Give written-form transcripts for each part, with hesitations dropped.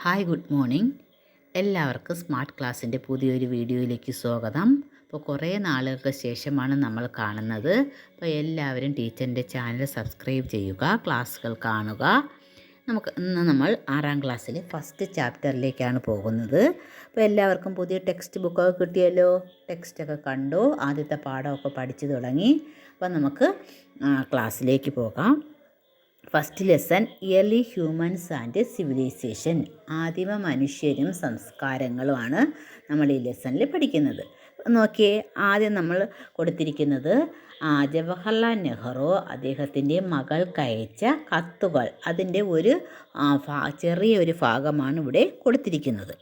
Hi good morning. എല്ലാവർക്കും smart ക്ലാസ്സിൻ്റെ പുതിയൊരു വീഡിയോയിലേക്ക് സ്വാഗതം. അപ്പോൾ കുറേ നാളുകൾക്ക് ശേഷമാണ് നമ്മൾ കാണുന്നത്. അപ്പോൾ എല്ലാവരും ടീച്ചറിൻ്റെ ചാനൽ സബ്സ്ക്രൈബ് ചെയ്യുക, ക്ലാസ്സുകൾ കാണുക. ഇന്ന് നമ്മൾ 6ാം ക്ലാസ്സിലെ ഫസ്റ്റ് ചാപ്റ്ററിലേക്കാണ് പോകുന്നത്. അപ്പോൾ എല്ലാവർക്കും പുതിയ ടെക്സ്റ്റ് ബുക്കൊക്കെ കിട്ടിയല്ലോ, ടെക്സ്റ്റൊക്കെ കണ്ടു, ആദ്യത്തെ പാഠമൊക്കെ പഠിച്ചു തുടങ്ങി. അപ്പോൾ നമുക്ക് ക്ലാസ്സിലേക്ക് പോകാം. First lesson early humans and civilisation. ആദിമ മനുഷ്യരും സംസ്കാരങ്ങളുമാണ് നമ്മൾ ഈ ലെസണിൽ പഠിക്കുന്നത്. നോക്കിയേ, ആദ്യം നമ്മൾ കൊടുത്തിരിക്കുന്നത് ജവഹർലാൽ നെഹ്റു അദ്ദേഹത്തിൻ്റെ മകൾക്കയച്ച കത്തുകൾ. അതിൻ്റെ ഒരു ചെറിയൊരു ഭാഗമാണ് ഇവിടെ കൊടുത്തിരിക്കുന്നത്.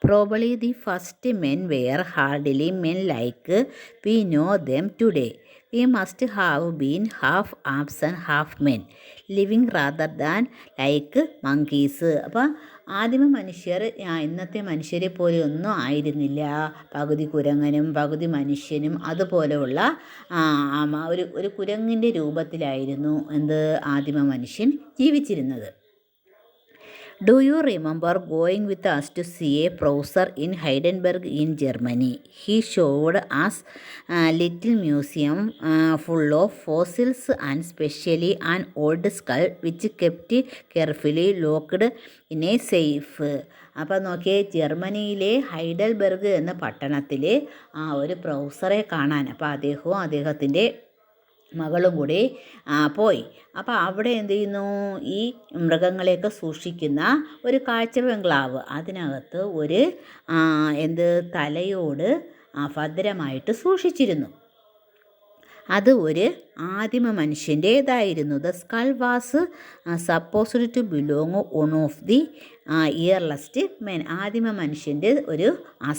Probably the first men were hardly men like we know them today. We must have been half apes and half men, living rather than like monkeys. അപ്പോൾ ആദിമ മനുഷ്യർ ഇന്നത്തെ മനുഷ്യരെ പോലെ ഒന്നും ആയിരുന്നില്ല. പകുതി കുരങ്ങനും പകുതി മനുഷ്യനും അതുപോലെയുള്ള ഒരു കുരങ്ങിൻ്റെ രൂപത്തിലായിരുന്നു ആദിമ മനുഷ്യൻ ജീവിച്ചിരുന്നത്. Do you remember going with us to see a professor in Heidelberg in Germany? He showed us a little museum full of fossils and especially an old skull which kept carefully locked in a safe. അപ്പോൾ നോക്കിയേ, ജർമ്മനിയിലെ Heidelberg എന്ന പട്ടണത്തിൽ ഒരു പ്രൊഫസറെ കാണാൻ അപ്പോൾ അദ്ദേഹത്തിൻ്റെ മകളും കൂടി പോയി. അപ്പോൾ അവിടെ എന്ത് ചെയ്യുന്നു, ഈ മൃഗങ്ങളെയൊക്കെ സൂക്ഷിക്കുന്ന ഒരു കാഴ്ച ബംഗ്ലാവ്, അതിനകത്ത് ഒരു തലയോട് ഭദ്രമായിട്ട് സൂക്ഷിച്ചിരുന്നു. അത് ഒരു ആദിമ മനുഷ്യൻ്റേതായിരുന്നു. The skull was supposed to belong one of the earliest men. ആദിമ മനുഷ്യൻ്റെ ഒരു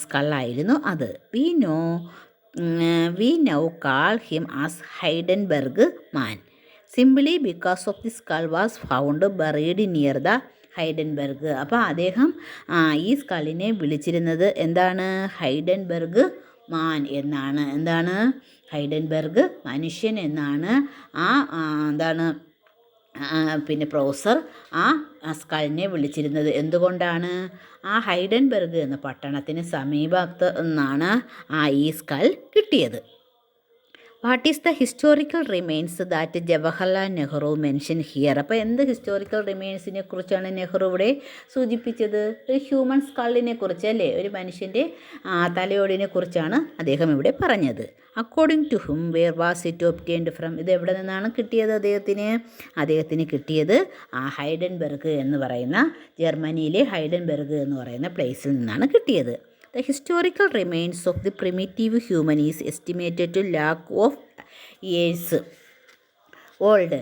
സ്കളായിരുന്നു അത്. We now call him as Heidelberg man simply because of the skull was found buried near the Heidelberg. അപ്പോൾ അദ്ദേഹം ഈ സ്കളിനെ വിളിച്ചിരുന്നത് ഹൈഡൻബർഗ് മാൻ എന്നാണ്. ഹൈഡൻബർഗ് മനുഷ്യൻ എന്നാണ് പിന്നെ പ്രൊഫസർ സ്കളിനെ വിളിച്ചിരുന്നത്. എന്തുകൊണ്ടാണ്? ഹൈഡൻബർഗ് എന്ന പട്ടണത്തിന് സമീപത്ത് നിന്നാണ് ഈ സ്കൾ കിട്ടിയത്. What is the historical remains that Jawaharlal Nehru mention here? അപ്പോൾ ഹിസ്റ്റോറിക്കൽ റിമെയിൻസിനെ കുറിച്ചാണ് നെഹ്റു ഇവിടെ സൂചിപ്പിച്ചത്? ഒരു ഹ്യൂമൻ സ്കളിനെ കുറിച്ച് അല്ലേ, ഒരു മനുഷ്യൻ്റെ തലയോടിനെ കുറിച്ചാണ് അദ്ദേഹം ഇവിടെ പറഞ്ഞത്. According to whom where was it obtained from? ഇത് എവിടെ നിന്നാണ് കിട്ടിയത് അദ്ദേഹത്തിന് കിട്ടിയത് ഹൈഡൻബർഗ് എന്ന് പറയുന്ന, ജർമ്മനിയിലെ ഹൈഡൻബർഗ് എന്ന് പറയുന്ന പ്ലേസിൽ നിന്നാണ് കിട്ടിയത്. The historical remains of the primitive human is estimated to lakh of years old.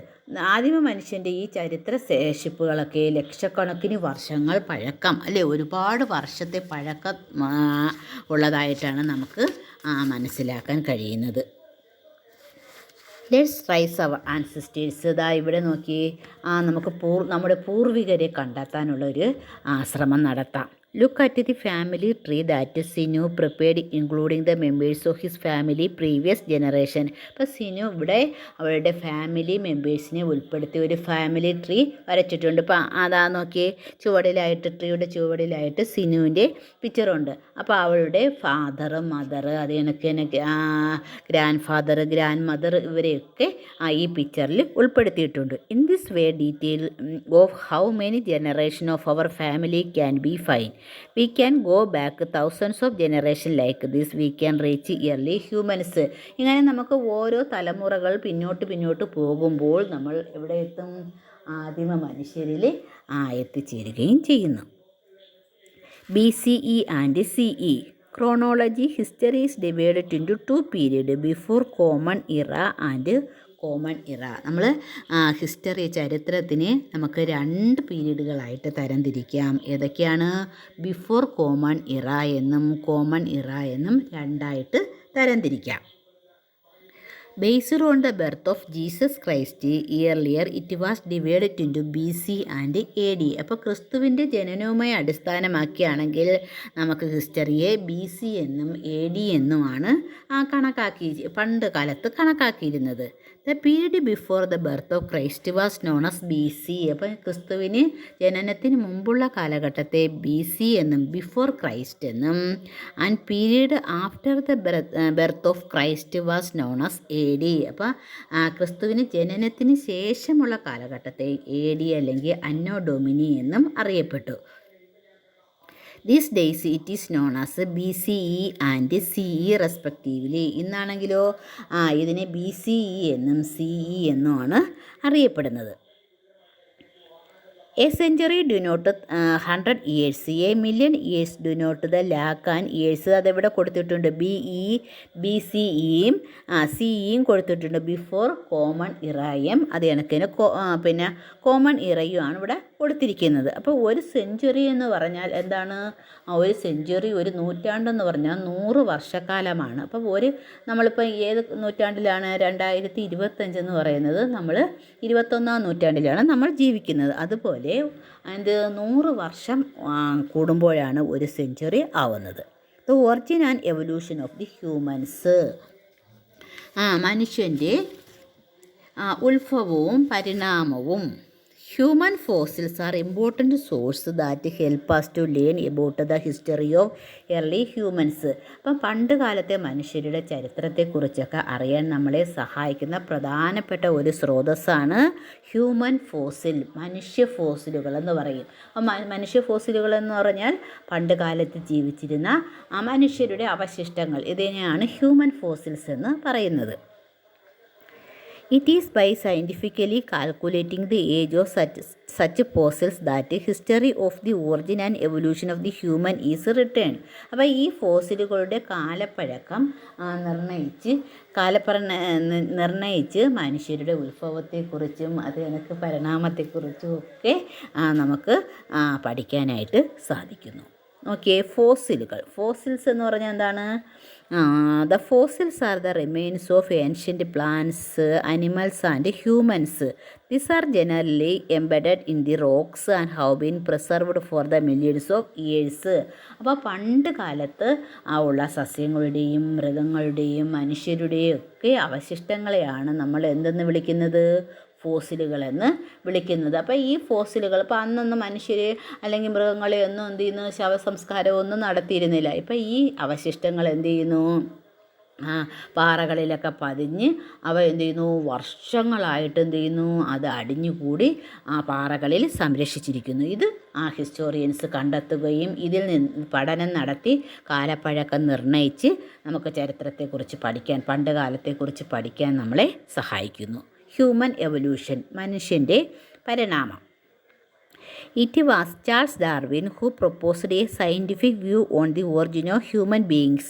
ആദിമ മനുഷ്യൻ്റെ ഈ ചരിത്ര ശേഷിപ്പുകളൊക്കെ ലക്ഷക്കണക്കിന് വർഷങ്ങൾ പഴക്കം അല്ലേ, ഒരുപാട് വർഷത്തെ പഴക്കം ഉള്ളതായിട്ടാണ് നമുക്ക് മനസ്സിലാക്കാൻ കഴിയുന്നത്. Let's rise our ancestors. ഇവിടെ നോക്കി, നമുക്ക് നമ്മുടെ പൂർവികരെ കണ്ടെത്താനുള്ളൊരു ശ്രമം നടത്താം. Look at the family tree that Sinu prepared, including the members of his family previous generation. അപ്പോൾ സിനു ഇവിടെ അവരുടെ ഫാമിലി മെമ്പേഴ്സിനെ ഉൾപ്പെടുത്തി ഒരു ഫാമിലി ട്രീ വരച്ചിട്ടുണ്ട്. അപ്പോൾ അതാ നോക്കിയേ, ട്രീയുടെ ചുവടിലായിട്ട് സിനുവിൻ്റെ പിക്ചറുണ്ട്. അപ്പോൾ അവളുടെ ഫാദർ, മദർ, അത് കണക്ക് തന്നെ ഗ്രാൻഡ് ഫാദർ, ഗ്രാൻഡ് മദർ, ഇവരെയൊക്കെ ഈ പിക്ചറിൽ ഉൾപ്പെടുത്തിയിട്ടുണ്ട്. In this way detail of how many generation of our family can be fine. We can go back thousands of generations like this. We can reach early humans. ഇങ്ങനെ നമുക്ക് ഓരോ തലമുറകൾ പിന്നോട്ട് പോകുമ്പോൾ നമ്മൾ എവിടെ എത്തും? ആദിമ മനുഷ്യരിൽ എത്തിച്ചേരുകയും ചെയ്യുന്നു. BCE and CE. Chronology history is divided into two periods, before common era and common ഇറ. നമ്മൾ ചരിത്രത്തിനെ നമുക്ക് 2 പീരീഡുകളായിട്ട് തരംതിരിക്കാം. ഏതൊക്കെയാണ്? ബിഫോർ കോമൺ ഇറ എന്നും കോമൺ ഇറ എന്നും 2ആയിട്ട് തരംതിരിക്കാം. Based on the birth of Jesus Christ, earlier it was divided into BC and AD. അപ്പോൾ ക്രിസ്തുവിൻ്റെ ജനനവുമായി അടിസ്ഥാനമാക്കിയാണെങ്കിൽ നമുക്ക് ഹിസ്റ്ററിയെ BC എന്നും AD എന്നുമാണ് പണ്ട് കാലത്ത് കണക്കാക്കിയിരുന്നത്. The period before the birth of Christ was known as BC. അപ്പം ക്രിസ്തുവിന് ജനനത്തിന് മുമ്പുള്ള കാലഘട്ടത്തെ BC എന്നും ബിഫോർ ക്രൈസ്റ്റ് എന്നും, and period after the birth of Christ was known as AD. അപ്പം ക്രിസ്തുവിന് ജനനത്തിന് ശേഷമുള്ള കാലഘട്ടത്തെ AD അല്ലെങ്കിൽ അന്നോ ഡൊമിനി എന്നും അറിയപ്പെട്ടു. These days it is known as BCE and CE respectively. ഇന്നാണെങ്കിലോ ഇതിനെ BCE എന്നും CE എന്നുമാണ് അറിയപ്പെടുന്നത്. A century denote 100 years. A million years denote the lakh and years. അതെവിടെ കൊടുത്തിട്ടുണ്ട്? BCEയും CEയും കൊടുത്തിട്ടുണ്ട്. ബിഫോർ കോമൺ ഇറയും അത് കണക്കിന് പിന്നെ കോമൺ ഇറയുമാണ് ഇവിടെ കൊടുത്തിരിക്കുന്നത്. അപ്പോൾ ഒരു സെഞ്ചുറി എന്ന് പറഞ്ഞാൽ എന്താണ്? ഒരു സെഞ്ചുറി, ഒരു നൂറ്റാണ്ടെന്ന് പറഞ്ഞാൽ 100 വർഷക്കാലമാണ്. അപ്പോൾ നമ്മളിപ്പോൾ ഏത് നൂറ്റാണ്ടിലാണ്? 2025 എന്ന് പറയുന്നത് നമ്മൾ 21-ാം നൂറ്റാണ്ടിലാണ് നമ്മൾ ജീവിക്കുന്നത്. അതുപോലെ 100 വർഷം കൂടുമ്പോഴാണ് ഒരു സെഞ്ചുറി ആവുന്നത്. The origin and evolution of the humans. മനുഷ്യൻ്റെ ഉത്ഭവവും പരിണാമവും. Human fossils are important source that help us to learn about the history of early humans. അപ്പം പണ്ട് കാലത്തെ മനുഷ്യരുടെ ചരിത്രത്തെക്കുറിച്ചൊക്കെ അറിയാൻ നമ്മളെ സഹായിക്കുന്ന പ്രധാനപ്പെട്ട ഒരു സ്രോതസ്സാണ് ഹ്യൂമൻ ഫോസിൽ, മനുഷ്യ ഫോസിലുകൾ എന്ന് പറയും. മനുഷ്യ ഫോസിലുകൾ എന്ന് പറഞ്ഞാൽ പണ്ട് കാലത്ത് ജീവിച്ചിരുന്ന മനുഷ്യരുടെ അവശിഷ്ടങ്ങൾ, ഇതിനെയാണ് ഹ്യൂമൻ ഫോസിൽസ് എന്ന് പറയുന്നത്. It is by scientifically calculating the age of such fossils that history of the origin and evolution of the human is written. അപ്പോൾ ഈ ഫോസിലുകളുടെ കാലപ്പഴക്കം നിർണയിച്ച് മനുഷ്യരുടെ ഉത്ഭവത്തെക്കുറിച്ചും അത് കണക്ക് പരിണാമത്തെക്കുറിച്ചും ഒക്കെ നമുക്ക് പഠിക്കാനായിട്ട് സാധിക്കുന്നു. ഓക്കെ, ഫോസിൽസ് എന്ന് പറഞ്ഞാൽ എന്താണ്? The fossils are the remains of ancient plants, animals and humans. These are generally embedded in the rocks and have been preserved for the millions of years. അപ്പോൾ പണ്ട് കാലത്ത് ഉള്ള സസ്യങ്ങളുടെയും മൃഗങ്ങളുടെയും മനുഷ്യരുടെയും ഒക്കെ അവശിഷ്ടങ്ങളെയാണ് നമ്മൾ എന്തെന്ന് വിളിക്കുന്നത്? ഫോസിലുകളെന്ന് വിളിക്കുന്നത്. അപ്പോൾ ഈ ഫോസിലുകൾ ഇപ്പോൾ അന്നൊന്നും മനുഷ്യർ അല്ലെങ്കിൽ മൃഗങ്ങളെ ഒന്നും എന്ത് ചെയ്യുന്നു? ശവസംസ്കാരമൊന്നും നടത്തിയിരുന്നില്ല. ഇപ്പോൾ ഈ അവശിഷ്ടങ്ങൾ എന്ത് ചെയ്യുന്നു? പാറകളിലൊക്കെ പതിഞ്ഞ് അവ എന്ത് ചെയ്യുന്നു? വർഷങ്ങളായിട്ട് എന്ത് ചെയ്യുന്നു? അത് അടിഞ്ഞുകൂടി പാറകളിൽ സംരക്ഷിച്ചിരിക്കുന്നു. ഇത് ഹിസ്റ്റോറിയൻസ് കണ്ടെത്തുകയും ഇതിൽ നിന്ന് പഠനം നടത്തി കാലപ്പഴക്കം നിർണ്ണയിച്ച് നമുക്ക് ചരിത്രത്തെക്കുറിച്ച് പഠിക്കാൻ, പണ്ട് കാലത്തെക്കുറിച്ച് പഠിക്കാൻ നമ്മളെ സഹായിക്കുന്നു. ഹ്യൂമൻ എവല്യൂഷൻ, മനുഷ്യൻ്റെ പരിണാമം. It was Charles Darwin who proposed a scientific view on the origin of human beings.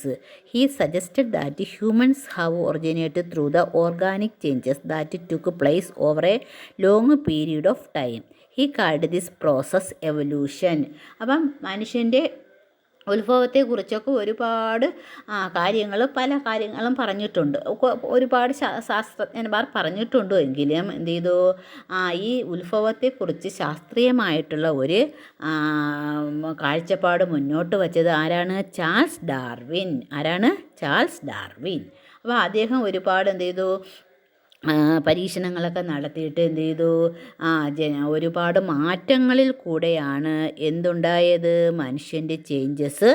He suggested that humans have originated through the organic changes that took place over a long period of time. He called this process evolution. അപ്പം മനുഷ്യൻ്റെ ഉത്ഭവത്തെക്കുറിച്ചൊക്കെ ഒരുപാട് പല കാര്യങ്ങളും പറഞ്ഞിട്ടുണ്ട്, ഒരുപാട് ശാസ്ത്രജ്ഞന്മാർ പറഞ്ഞിട്ടുണ്ട്. എങ്കിലും എന്ത് ചെയ്തു? ഈ ഉത്ഭവത്തെക്കുറിച്ച് ശാസ്ത്രീയമായിട്ടുള്ള ഒരു കാഴ്ചപ്പാട് മുന്നോട്ട് വച്ചത് ആരാണ്? Charles Darwin. Charles Darwin. അപ്പോൾ അദ്ദേഹം ഒരുപാട് എന്ത് ചെയ്തു? പരീക്ഷണങ്ങളൊക്കെ നടത്തിയിട്ട് എന്ത് ചെയ്തു? ഒരുപാട് മാറ്റങ്ങളിൽ കൂടെയാണ് എന്തുണ്ടായത്? മനുഷ്യൻ്റെ ചേഞ്ചസ്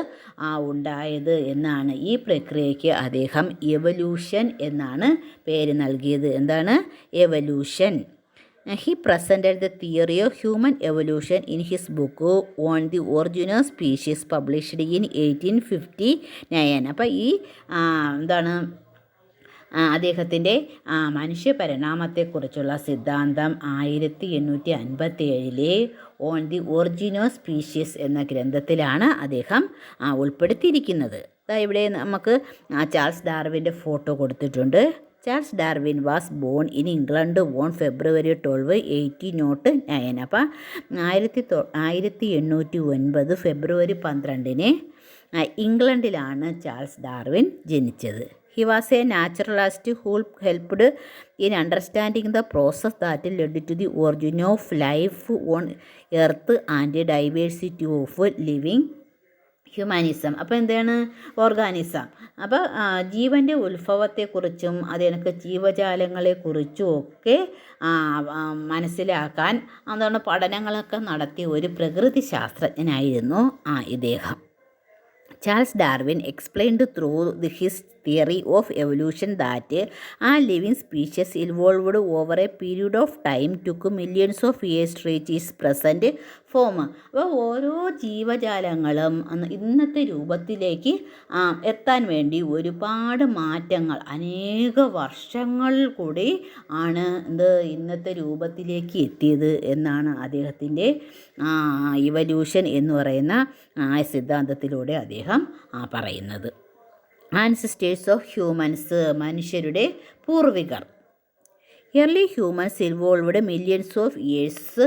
ഉണ്ടായത് എന്നാണ്. ഈ പ്രക്രിയയ്ക്ക് അദ്ദേഹം എവല്യൂഷൻ എന്നാണ് പേര് നൽകിയത്. എന്താണ്? Evolution. He presented the theory of human evolution in his book on the origin of species published in 1859. അപ്പോൾ ഈ എന്താണ് അദ്ദേഹത്തിൻ്റെ മനുഷ്യ പരിണാമത്തെക്കുറിച്ചുള്ള സിദ്ധാന്തം 1857 on the origin of species എന്ന ഗ്രന്ഥത്തിലാണ് അദ്ദേഹം ഉൾപ്പെടുത്തിയിരിക്കുന്നത്. ഇവിടെ നമുക്ക് ചാൾസ് ഡാർവിൻ്റെ ഫോട്ടോ കൊടുത്തിട്ടുണ്ട്. Charles Darwin was born in England on February 12, 1809. അപ്പം 1809 ഫെബ്രുവരി 12 ഇംഗ്ലണ്ടിലാണ് ചാൾസ് ഡാർവിൻ ജനിച്ചത്. He was a naturalist who helped in understanding the process that led to the origin of life on Earth and diversity of living humanism. അപ്പോൾ എന്താണ് organism? അപ്പോൾ ജീവൻ്റെ ഉത്ഭവത്തെക്കുറിച്ചും അതിനൊക്കെ ജീവജാലങ്ങളെക്കുറിച്ചും ഒക്കെ മനസ്സിലാക്കാൻ എന്താണ് പഠനങ്ങളൊക്കെ നടത്തിയ ഒരു പ്രകൃതി ശാസ്ത്രജ്ഞനായിരുന്നു ഇദ്ദേഹം. Charles Darwin explained through his theory of evolution that living species evolved over a period of time took millions of years to reach its present form. അപ്പോൾ ഓരോ ജീവജാലങ്ങളും ഇന്നത്തെ രൂപത്തിലേക്ക് എത്താൻ വേണ്ടി ഒരുപാട് മാറ്റങ്ങൾ അനേക വർഷങ്ങൾ കൂടി ആണ് ഇന്നത്തെ രൂപത്തിലേക്ക് എത്തിയത് എന്നാണ് അദ്ദേഹത്തിൻ്റെ ഇവല്യൂഷൻ എന്ന് പറയുന്ന സിദ്ധാന്തത്തിലൂടെ അദ്ദേഹം പറയുന്നത്. ആൻസിസ്റ്റേഴ്സ് ഓഫ് ഹ്യൂമൻസ്, മനുഷ്യരുടെ പൂർവികർ. Early humans involved millions of years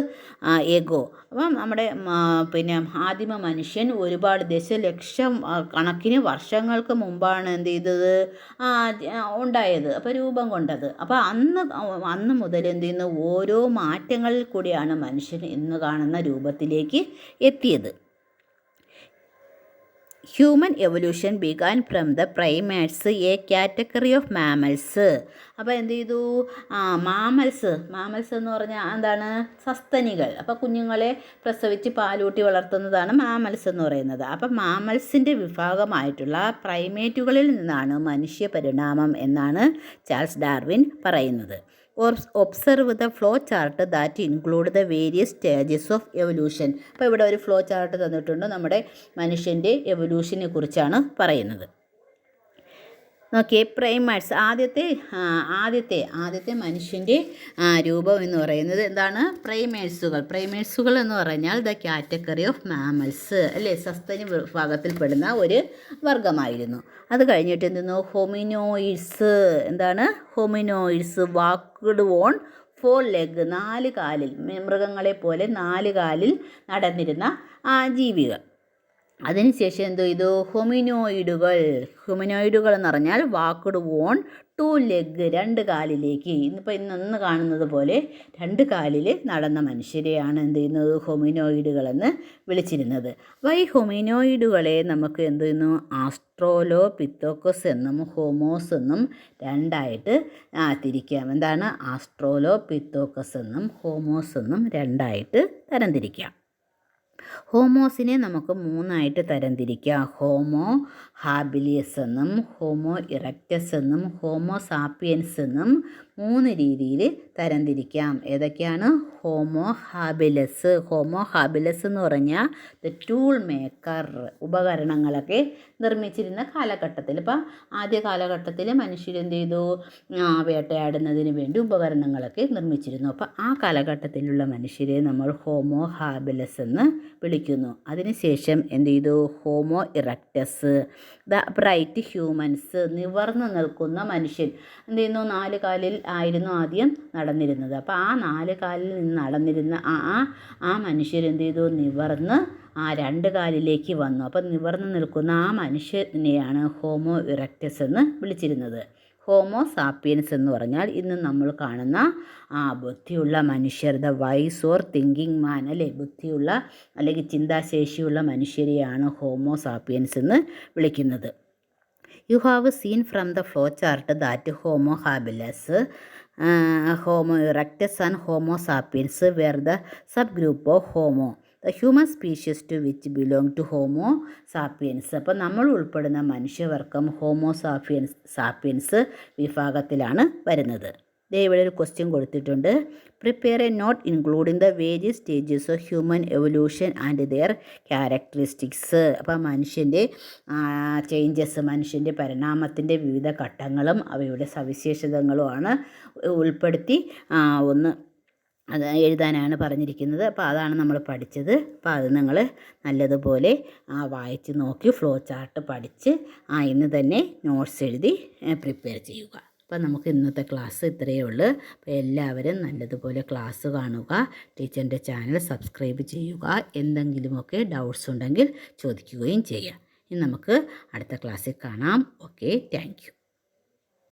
ago. അപ്പം നമ്മുടെ ആദിമ മനുഷ്യൻ ഒരുപാട് ദശലക്ഷം കണക്കിന് വർഷങ്ങൾക്ക് മുമ്പാണ് എന്ത് ചെയ്തത് ഉണ്ടായത്, അപ്പോൾ രൂപം കൊണ്ടത്. അപ്പോൾ അന്ന് മുതൽ എന്ത് ചെയ്യുന്നു, ഓരോ മാറ്റങ്ങളിൽ കൂടിയാണ് മനുഷ്യൻ ഇന്ന് കാണുന്ന രൂപത്തിലേക്ക് എത്തിയത്. Human evolution began from the primates, A category of mammals. അപ്പോൾ എന്ത് ചെയ്തു, മാമൽസ് എന്ന് പറഞ്ഞാൽ എന്താണ്, സസ്തനികൾ. അപ്പോൾ കുഞ്ഞുങ്ങളെ പ്രസവിച്ച് പാലൂട്ടി വളർത്തുന്നതാണ് മാമൽസ് എന്ന് പറയുന്നത്. അപ്പം മാമൽസിൻ്റെ വിഭാഗമായിട്ടുള്ള പ്രൈമേറ്റുകളിൽ നിന്നാണ് മനുഷ്യ പരിണാമം എന്നാണ് ചാൾസ് ഡാർവിൻ പറയുന്നത്. Observe the flow chart that include the various stages of evolution. അപ്പോൾ ഇവിടെ ഒരു ഫ്ലോ ചാർട്ട് തന്നിട്ടുണ്ട്, നമ്മുടെ മനുഷ്യൻ്റെ എവല്യൂഷനെ കുറിച്ചാണ് പറയുന്നത്. നോക്കിയേ, പ്രൈമേറ്റ്സ് ആദ്യത്തെ മനുഷ്യൻ്റെ രൂപം എന്ന് പറയുന്നത് എന്താണ്, പ്രൈമേറ്റ്സുകൾ എന്ന് പറഞ്ഞാൽ ദ കാറ്റഗറി ഓഫ് മാമൽസ് അല്ലേ, സസ്തനി വിഭാഗത്തിൽപ്പെടുന്ന ഒരു വർഗമായിരുന്നു. അത് കഴിഞ്ഞിട്ട് എന്തെന്നു, ഹോമിനോയിഡ്സ്. എന്താണ് ഹോമിനോയിഡ്സ്? വാക്ക്ഡ് ഓൺ 4 ലെഗ്, 4 കാലിൽ, മൃഗങ്ങളെ പോലെ 4 കാലിൽ നടന്നിരുന്ന ജീവികൾ. അതിനുശേഷം എന്തോ ഇത് ഹ്യൂമനോയിഡുകൾ എന്ന് പറഞ്ഞാൽ വാക്ക്ഡ് ഓൺ 2 ലെഗ്, 2 കാലിലേക്ക്. ഇന്ന് കാണുന്നത് പോലെ 2 കാലിൽ നടന്ന മനുഷ്യരെയാണ് എന്ത് ചെയ്യുന്നത്, ഹോമിനോയിഡുകളെന്ന് വിളിച്ചിരുന്നത്. അപ്പോൾ ഈ ഹോമിനോയിഡുകളെ നമുക്ക് എന്ത് ചെയ്യുന്നു, ആസ്ട്രോലോപിത്തോക്കസ് എന്നും ഹോമോസ് എന്നും രണ്ടായിട്ട് തിരിക്കാം. എന്താണ്, ആസ്ട്രോലോപിത്തോക്കസ് എന്നും ഹോമോസ് എന്നും രണ്ടായിട്ട് തരംതിരിക്കാം. ഹോമോസിനെ നമുക്ക് 3ആയിട്ട് തരംതിരിക്കാം. ഹോമോ ഹാബിലിയസ് എന്നും ഹോമോ ഇറക്റ്റസ് എന്നും ഹോമോ സാപ്പിയൻസ് എന്നും 3 രീതിയിൽ തരംതിരിക്കാം. ഏതൊക്കെയാണ്? ഹോമോ ഹാബിലസ് എന്ന് പറഞ്ഞാൽ ദ ടൂൾ മേക്കർ, ഉപകരണങ്ങളൊക്കെ നിർമ്മിച്ചിരുന്ന കാലഘട്ടത്തിൽ. ഇപ്പം ആദ്യ കാലഘട്ടത്തിൽ മനുഷ്യരെന്ത് ചെയ്തു, വേട്ടയാടുന്നതിന് വേണ്ടി ഉപകരണങ്ങളൊക്കെ നിർമ്മിച്ചിരുന്നു. അപ്പം ആ കാലഘട്ടത്തിലുള്ള മനുഷ്യരെ നമ്മൾ ഹോമോ ഹാബിലസ് എന്ന് വിളിക്കുന്നു. അതിനുശേഷം എന്ത് ചെയ്തു, homo erectus, the bright humans, നിവർന്ന് നിൽക്കുന്ന മനുഷ്യൻ. എന്ത് ചെയ്യുന്നു, 4 കാലിൽ ആയിരുന്നു ആദ്യം നടന്നിരുന്നത്. അപ്പോൾ ആ 4 കാലിൽ നിന്ന് നടന്നിരുന്ന ആ മനുഷ്യരെന്ത് ചെയ്തു, നിവർന്ന് 2 കാലിലേക്ക് വന്നു. അപ്പം നിവർന്ന് നിൽക്കുന്ന ആ മനുഷ്യനെയാണ് ഹോമോ ഇറക്റ്റസ് എന്ന് വിളിച്ചിരുന്നത്. ഹോമോ സാപ്പിയൻസ് എന്ന് പറഞ്ഞാൽ ഇന്ന് നമ്മൾ കാണുന്ന ബുദ്ധിയുള്ള മനുഷ്യർ, the wise or thinking man അല്ലേ, ബുദ്ധിയുള്ള അല്ലെങ്കിൽ ചിന്താശേഷിയുള്ള മനുഷ്യരെയാണ് ഹോമോ സാപ്പിയൻസ് എന്ന് വിളിക്കുന്നത്. You have seen from the flow chart that Homo habilis, Homo erectus and Homo sapiens were the subgroup of Homo, the human species to which belong to Homo sapiens. അപ്പോൾ നമ്മൾ ഉൾപ്പെടുന്ന മനുഷ്യവർഗം homo sapiens വിഭാഗത്തിലാണ് വരുന്നത്. ഇവിടെ ഒരു question കൊടുത്തിട്ടുണ്ട്. Prepare a note including the various stages of human evolution and their characteristics. അപ്പോൾ മനുഷ്യൻ്റെ ചേഞ്ചസ്, മനുഷ്യൻ്റെ പരിണാമത്തിൻ്റെ വിവിധ ഘട്ടങ്ങളും അവയുടെ സവിശേഷതകളുമാണ് ഉൾപ്പെടുത്തി അത് എഴുതാനാണ് പറഞ്ഞിരിക്കുന്നത്. അപ്പോൾ അതാണ് നമ്മൾ പഠിച്ചത്. അപ്പോൾ അത് നിങ്ങൾ നല്ലതുപോലെ വായിച്ച് നോക്കി ഫ്ലോ ചാർട്ട് പഠിച്ച് ഇന്ന് തന്നെ നോട്ട്സ് എഴുതി പ്രിപ്പയർ ചെയ്യുക. അപ്പോൾ നമുക്ക് ഇന്നത്തെ ക്ലാസ് ഇത്രയേ ഉള്ളൂ. അപ്പോൾ എല്ലാവരും നല്ലതുപോലെ ക്ലാസ് കാണുക, ടീച്ചറിൻ്റെ ചാനൽ സബ്സ്ക്രൈബ് ചെയ്യുക. എന്തെങ്കിലുമൊക്കെ ഡൗട്ട്സ് ഉണ്ടെങ്കിൽ ചോദിക്കുകയും ചെയ്യാം. ഇനി നമുക്ക് അടുത്ത ക്ലാസ്സിൽ കാണാം. Okay, thank you.